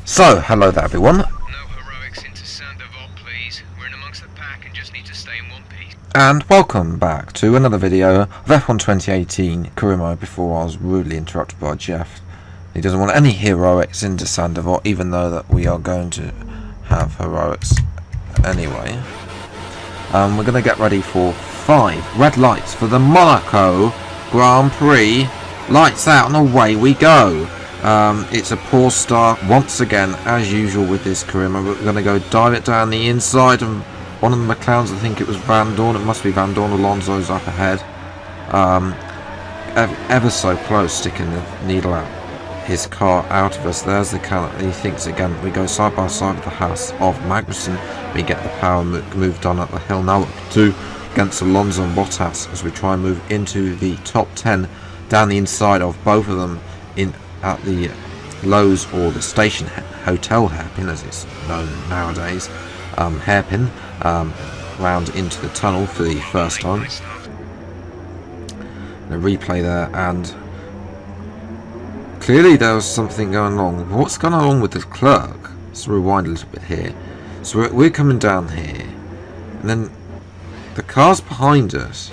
So, hello there everyone. No heroics into Sandoval, please. We're in amongst the pack and just need to stay in one piece. And welcome back to another video of F1 2018 career mode before I was rudely interrupted by Jeff. He doesn't want any heroics into Sandoval, even though that we are going to have heroics anyway. We're going to get ready for 5 red lights for the Monaco Grand Prix. Lights out and away we go. It's a poor start once again, as usual with this career mode. We're going to go dive it down the inside, and one of the McLarens, I think it was Van Dorn, it must be Van Dorn, Alonso's up ahead. Ever so close, sticking the needle out his car out of us. There's the car that he thinks again. We go side by side with the Haas of Magnussen. We get the power moved on up the hill. Now up 2 against Alonso and Bottas as we try and move into the top 10 down the inside of both of them in at the Lowe's, or the station hotel hairpin as it's known nowadays, hairpin, round into the tunnel for the first time. A replay there, and clearly there was something going on. What's going on with the clerk? Let's rewind a little bit here. So we're coming down here, and then the cars behind us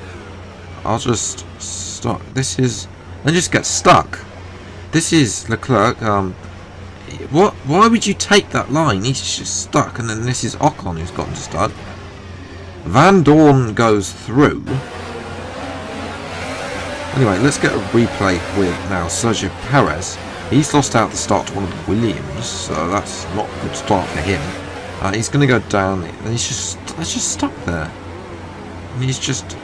are just stuck. They just get stuck. This is Leclerc. Why would you take that line? He's just stuck. And then this is Ocon who's gotten stuck. Van Dorn goes through. Anyway, let's get a replay with now Sergio Perez. He's lost out the start to one of the Williams, so that's not a good start for him. He's going to go down, and he's just stuck there. And he's just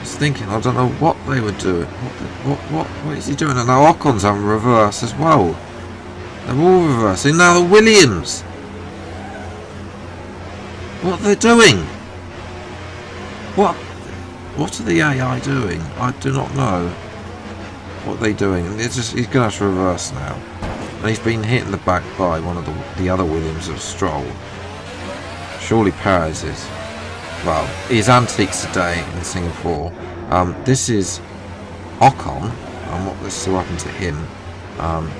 thinking, I don't know what they would do. What is he doing? And now Ocon's having reverse as well. They're all reversing. Now the Williams. What are they doing? What are the AI doing? I do not know what they're doing. He's going to have to reverse now. And he's been hit in the back by one of the other Williams of Stroll. Surely Perez is. Well, his antiques today in Singapore. This is Ocon, and what this will happen to him.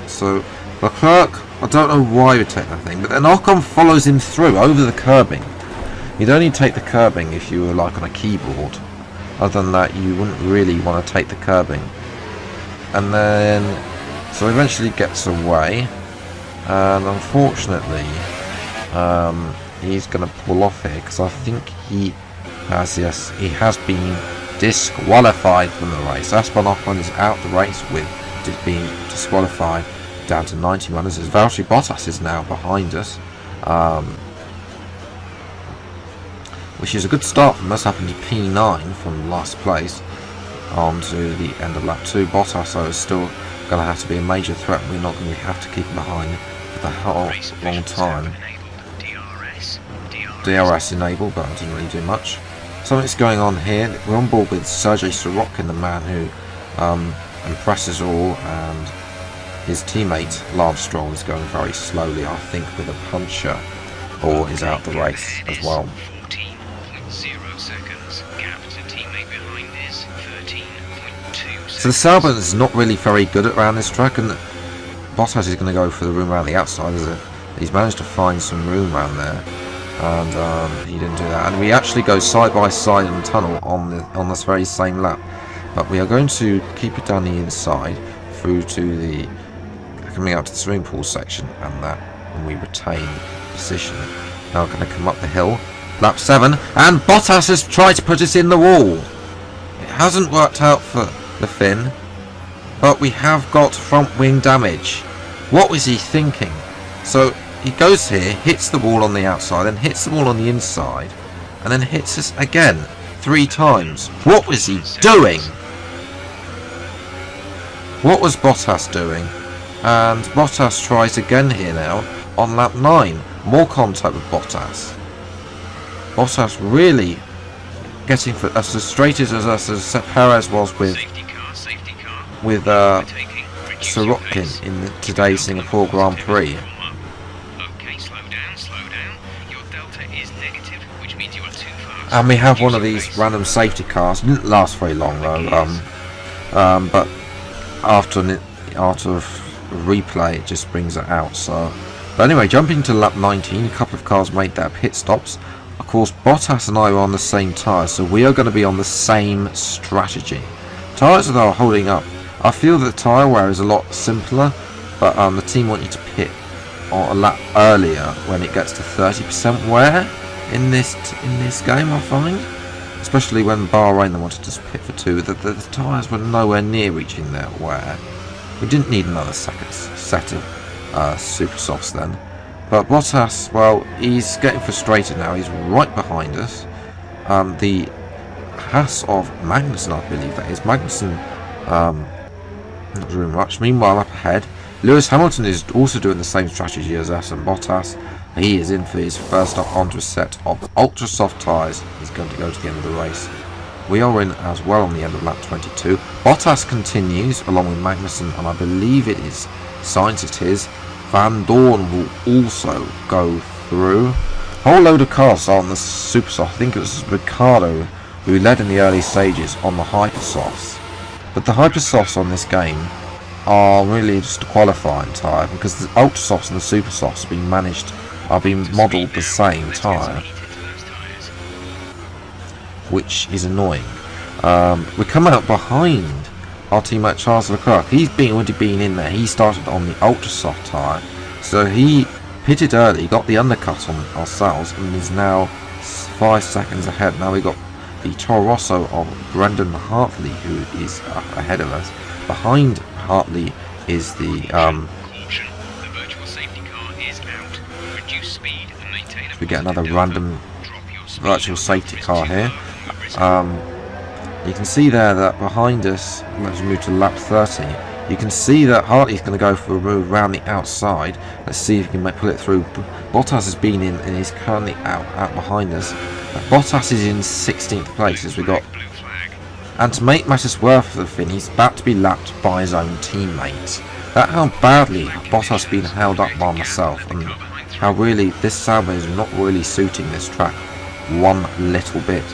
So Leclerc, I don't know why he would take that thing, but then Ocon follows him through over the curbing. You'd only take the curbing if you were like on a keyboard. Other than that, you wouldn't really want to take the curbing. And then, so eventually gets away, and unfortunately, he's going to pull off here because I think he has been disqualified from the race. Esteban Ocon is out the race with being disqualified down to 90 runners, as Valtteri Bottas is now behind us, which is a good start from us, happened to P9 from last place on to the end of lap 2. Bottas though is still going to have to be a major threat. We're not going to have to keep him behind for the whole long time. DRS enabled, but I didn't really do much. Something's going on here. We're on board with Sergei Sorokin, the man who impresses all, and his teammate Lance Stroll is going very slowly, I think, with a puncture, or is out the race as well. 14.0 seconds. Gap to teammate behind is 13.2 seconds. So the Sauber is not really very good around this track, and Bottas is going to go for the room around the outside. He's managed to find some room around there. And he didn't do that, and we actually go side by side in the tunnel on this very same lap, but we are going to keep it down the inside through to the coming out to the swimming pool section, and we retain position. Now we're going to come up the hill, lap 7, and Bottas has tried to put us in the wall. It hasn't worked out for the Finn, but we have got front wing damage. What was he thinking? So he goes here, hits the wall on the outside, then hits the wall on the inside, and then hits us again 3 times. What was he doing? What was Bottas doing? And Bottas tries again here now on lap 9. More contact with Bottas. Bottas really getting for us as straight as Perez was with Sorokin in today's Singapore Grand Prix. And we have one of these random safety cars. Didn't last very long though. But after an art of replay, it just brings it out. So, but anyway, jumping to lap 19, a couple of cars made their pit stops. Of course, Bottas and I were on the same tyre, so we are going to be on the same strategy. Tyres that are holding up. I feel that tyre wear is a lot simpler, but the team want you to pit a lap earlier when it gets to 30% wear in this game. I find, especially when Bahrain they wanted to pit for 2, the tyres were nowhere near reaching their wear. We didn't need another second set of super softs then. But Bottas, well, he's getting frustrated now. He's right behind us. The Haas of Magnussen, I believe that is. Magnussen, not doing much. Meanwhile, up ahead, Lewis Hamilton is also doing the same strategy as us, and Bottas, he is in for his first up onto a set of ultra soft tyres. He's going to go to the end of the race. We are in as well on the end of lap 22. Bottas continues along with Magnussen, and I believe it is Sainz, it is. Van Dorn will also go through. A whole load of cars on the super soft. I think it was Ricciardo who led in the early stages on the hyper softs. But the hyper softs on this game are really just a qualifying tyre, because the ultra softs and the super softs are being modelled the same tyre, which is annoying. We come out behind our teammate Charles Leclerc. He's already been in there. He started on the ultra soft tyre, so he pitted early, got the undercut on ourselves, and is now 5 seconds ahead. Now we got the Toro Rosso of Brendan Hartley, who is ahead of us. Behind Hartley is the Caution. The virtual safety car is out. Reduce speed and maintain a we get another random virtual safety car here. You can see there that behind us, let's move to lap 30, you can see that Hartley's going to go for a move around the outside. Let's see if he can pull it through. Bottas has been in and is currently out behind us. Bottas is in 16th place as we got. And to make matters worse for the Finn, he's about to be lapped by his own teammate. That's how badly Bottas has been held up by myself, and how really this Sauber is not really suiting this track one little bit.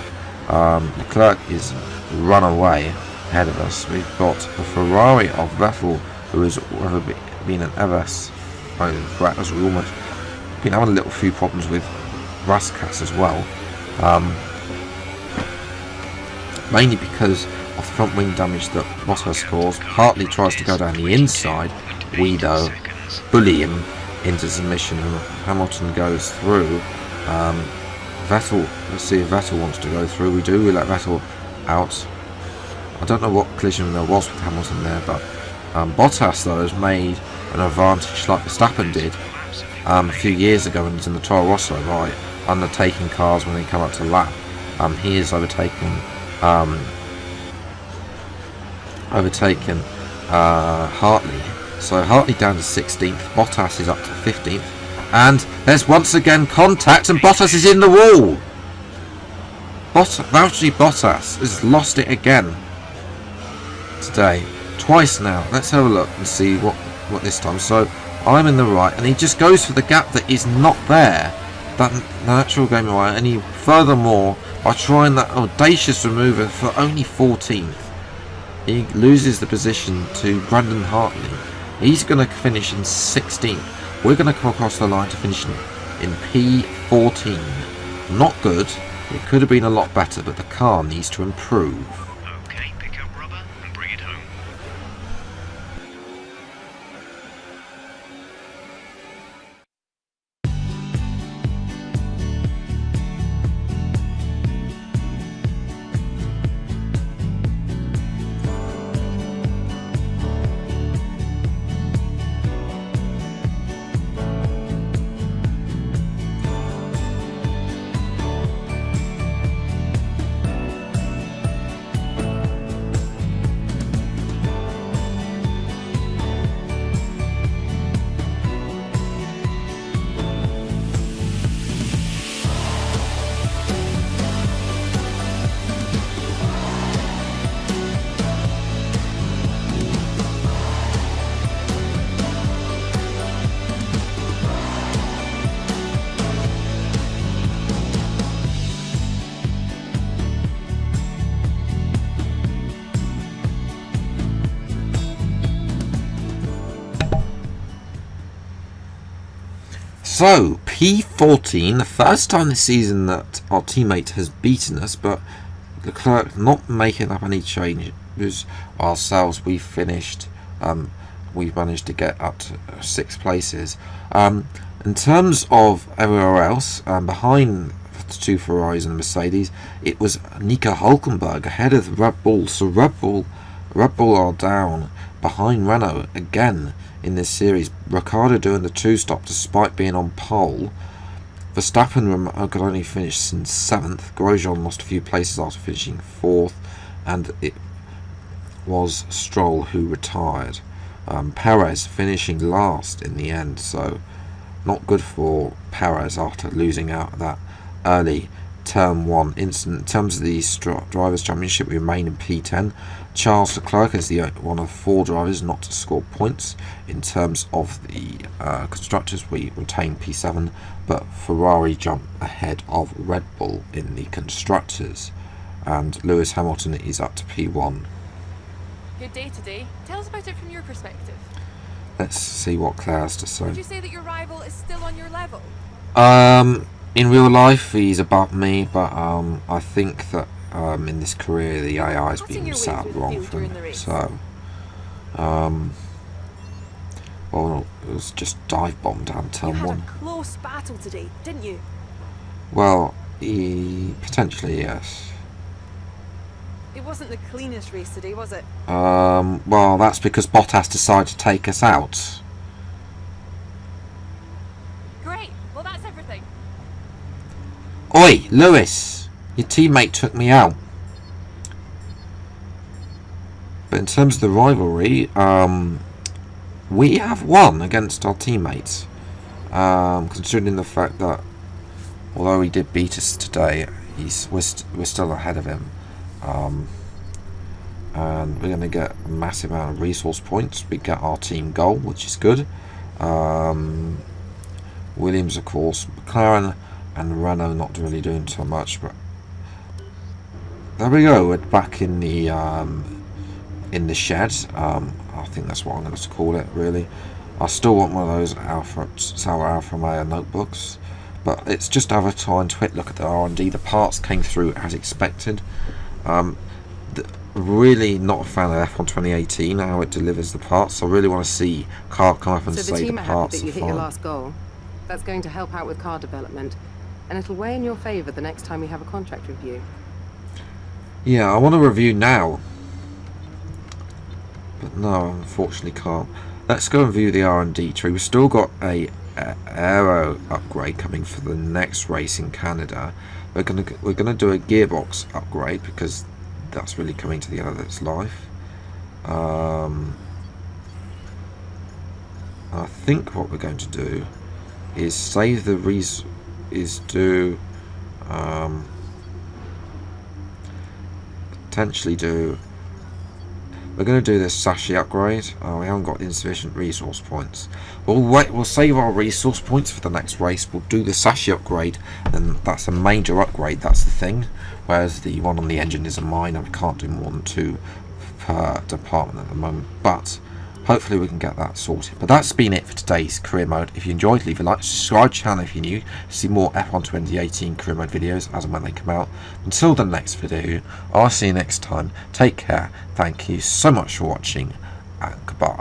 Leclerc is run away ahead of us. We've got the Ferrari of Vettel, who has been an ever-threat, as we almost been having a little few problems with Raskas as well. Mainly because of the front wing damage that Bottas caused. Hartley tries to go down the inside. We though bully him into submission, and Hamilton goes through. Vettel, let's see if Vettel wants to go through. We do. We let Vettel out. I don't know what collision there was with Hamilton there, but Bottas though has made an advantage like Verstappen did a few years ago when he was in the Toro Rosso, by undertaking cars when they come up to lap. He is overtaken Hartley. So Hartley down to 16th, Bottas is up to 15th, and there's once again contact, and Bottas is in the wall. Valtteri Bottas has lost it again today, twice now. Let's have a look and see what this time. So I'm in the right, and he just goes for the gap that is not there. That natural game away, and he furthermore, by trying that audacious remover for only 14th, he loses the position to Brandon Hartley. He's going to finish in 16th. We're going to come across the line to finish in P14. Not good. It could have been a lot better, but the car needs to improve. Okay, pick up rubber and bring it home. So, P14, the first time this season that our teammate has beaten us, but Leclerc not making up any changes ourselves. We finished, we've managed to get up to 6 places. In terms of everywhere else, behind the 2 Ferraris and the Mercedes, it was Nico Hülkenberg ahead of the Red Bull. So Red Bull are down behind Renault again in this series. Ricciardo doing the 2-stop despite being on pole. Verstappen could only finish in 7th. Grosjean lost a few places after finishing 4th, and it was Stroll who retired. Perez finishing last in the end, so not good for Perez after losing out that early Turn 1 incident. In terms of the Drivers' Championship, we remain in P10. Charles Leclerc is the one of 4 drivers not to score points. In terms of the Constructors, we retain P7, but Ferrari jump ahead of Red Bull in the Constructors, and Lewis Hamilton is up to P1. Good day today. Tell us about it from your perspective. Let's see what Claire has to say. Would you say that your rival is still on your level? In real life, he's above me, but I think that in this career, the AI has been set up wrong for him. So, well, it was just dive bombed down Turn 1. You had a close battle today, didn't you? Well, potentially, yes. It wasn't the cleanest race today, was it? Well, that's because Bottas decided to take us out. Great. Well, that's everything. Oi, Lewis! Your teammate took me out. But in terms of the rivalry, we have won against our teammates. Considering the fact that, although he did beat us today, we're still ahead of him. And we're going to get a massive amount of resource points. We get our team goal, which is good. Williams, of course, McLaren and Renault not really doing so much, but there we go. We're back in the shed. I think that's what I'm going to call it, really. I still want one of those Sauer Alfa Romeo notebooks, but it's just over time to look at the R&D. The parts came through as expected. Really not a fan of F1 2018, how it delivers the parts. I really want to see car come up and so say the parts that you are hit fine. your last goal. That's going to help out with car development, and it'll weigh in your favour the next time we have a contract review. Yeah, I want to review now, but no, unfortunately can't. Let's go and view the R&D tree. We've still got a aero upgrade coming for the next race in Canada. We're gonna do a gearbox upgrade because that's really coming to the end of its life. I think what we're going to do is save the potentially do. We're going to do this Sashi upgrade. We haven't got insufficient resource points. We'll save our resource points for the next race. We'll do the Sashi upgrade, and that's a major upgrade. That's the thing. Whereas the one on the engine is a minor. We can't do more than 2 per department at the moment. But hopefully we can get that sorted. But that's been it for today's career mode. If you enjoyed, leave a like, subscribe to the channel if you're new to see more F1 2018 career mode videos as and when they come out. Until the next video, I'll see you next time. Take care. Thank you so much for watching, and goodbye.